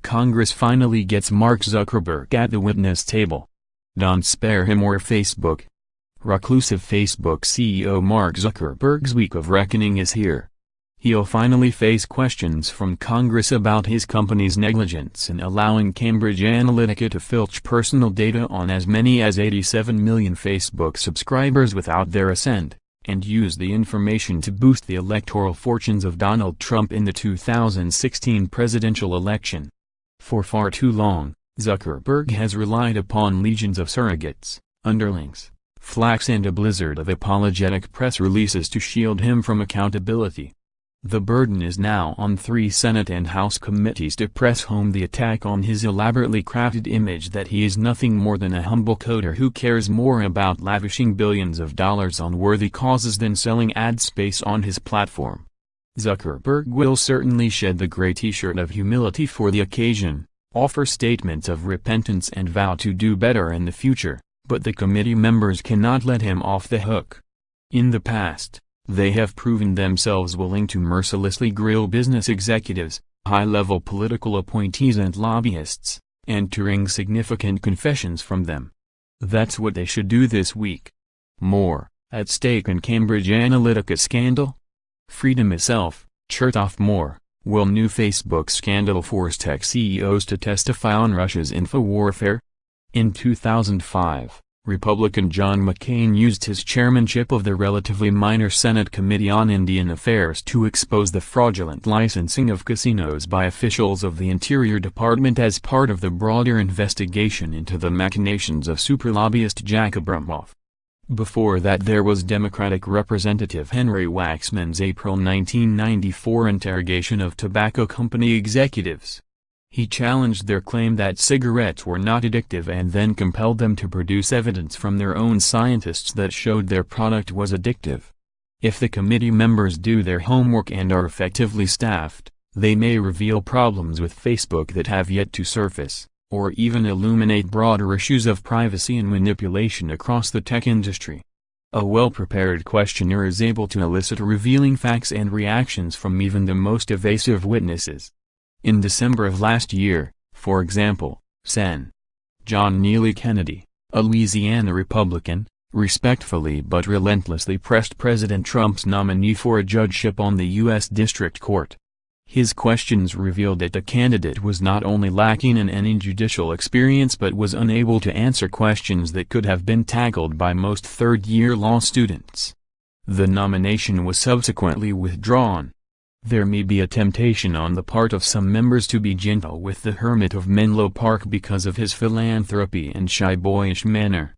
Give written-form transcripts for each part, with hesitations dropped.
Congress finally gets Mark Zuckerberg at the witness table. Don't spare him or Facebook. Reclusive Facebook CEO Mark Zuckerberg's week of reckoning is here. He'll finally face questions from Congress about his company's negligence in allowing Cambridge Analytica to filch personal data on as many as 87 million Facebook subscribers without their assent, and use the information to boost the electoral fortunes of Donald Trump in the 2016 presidential election. For far too long, Zuckerberg has relied upon legions of surrogates, underlings, flacks and a blizzard of apologetic press releases to shield him from accountability. The burden is now on 3 Senate and House committees to press home the attack on his elaborately crafted image that he is nothing more than a humble coder who cares more about lavishing billions of dollars on worthy causes than selling ad space on his platform. Zuckerberg will certainly shed the gray t-shirt of humility for the occasion, offer statements of repentance and vow to do better in the future, but the committee members cannot let him off the hook. In the past, they have proven themselves willing to mercilessly grill business executives, high-level political appointees and lobbyists, and to wring significant confessions from them. That's what they should do this week. More, at stake in Cambridge Analytica scandal? Freedom itself, Chertoff more, will new Facebook scandal force tech CEOs to testify on Russia's info warfare? In 2005, Republican John McCain used his chairmanship of the relatively minor Senate Committee on Indian Affairs to expose the fraudulent licensing of casinos by officials of the Interior Department as part of the broader investigation into the machinations of super lobbyist Jack Abramoff. Before that there was Democratic Representative Henry Waxman's April 1994 interrogation of tobacco company executives. He challenged their claim that cigarettes were not addictive and then compelled them to produce evidence from their own scientists that showed their product was addictive. If the committee members do their homework and are effectively staffed, they may reveal problems with Facebook that have yet to surface, or even illuminate broader issues of privacy and manipulation across the tech industry. A well-prepared questionnaire is able to elicit revealing facts and reactions from even the most evasive witnesses. In December of last year, for example, Sen. John Neely Kennedy, a Louisiana Republican, respectfully but relentlessly pressed President Trump's nominee for a judgeship on the U.S. District Court. His questions revealed that the candidate was not only lacking in any judicial experience but was unable to answer questions that could have been tackled by most third-year law students. The nomination was subsequently withdrawn. There may be a temptation on the part of some members to be gentle with the hermit of Menlo Park because of his philanthropy and shy boyish manner.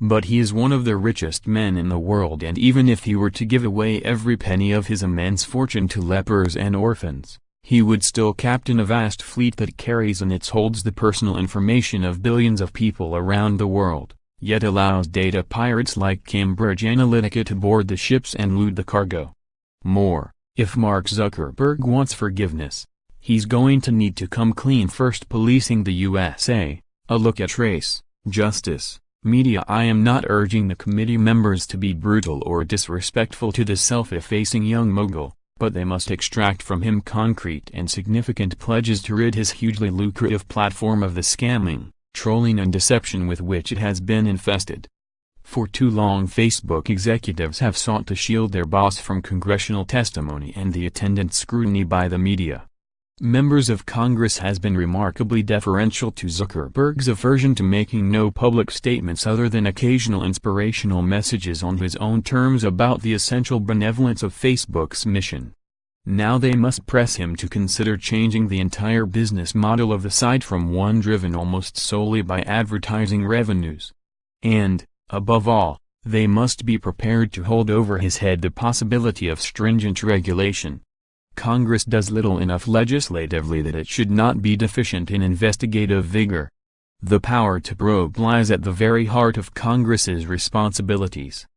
But he is one of the richest men in the world, and even if he were to give away every penny of his immense fortune to lepers and orphans, he would still captain a vast fleet that carries in its holds the personal information of billions of people around the world, yet allows data pirates like Cambridge Analytica to board the ships and loot the cargo. More. If Mark Zuckerberg wants forgiveness, he's going to need to come clean first. Policing the USA, a look at race, justice, media. I am not urging the committee members to be brutal or disrespectful to the self-effacing young mogul, but they must extract from him concrete and significant pledges to rid his hugely lucrative platform of the scamming, trolling and deception with which it has been infested. For too long Facebook executives have sought to shield their boss from congressional testimony and the attendant scrutiny by the media. Members of Congress has been remarkably deferential to Zuckerberg's aversion to making no public statements other than occasional inspirational messages on his own terms about the essential benevolence of Facebook's mission. Now they must press him to consider changing the entire business model of the site from one driven almost solely by advertising revenues. And, above all, they must be prepared to hold over his head the possibility of stringent regulation. Congress does little enough legislatively that it should not be deficient in investigative vigor. The power to probe lies at the very heart of Congress's responsibilities.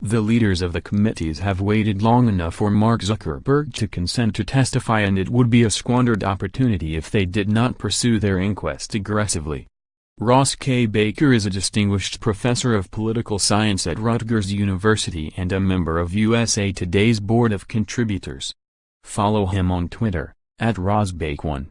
The leaders of the committees have waited long enough for Mark Zuckerberg to consent to testify, and it would be a squandered opportunity if they did not pursue their inquest aggressively. Ross K. Baker is a distinguished professor of political science at Rutgers University and a member of USA Today's Board of Contributors. Follow him on Twitter, @RossBake1.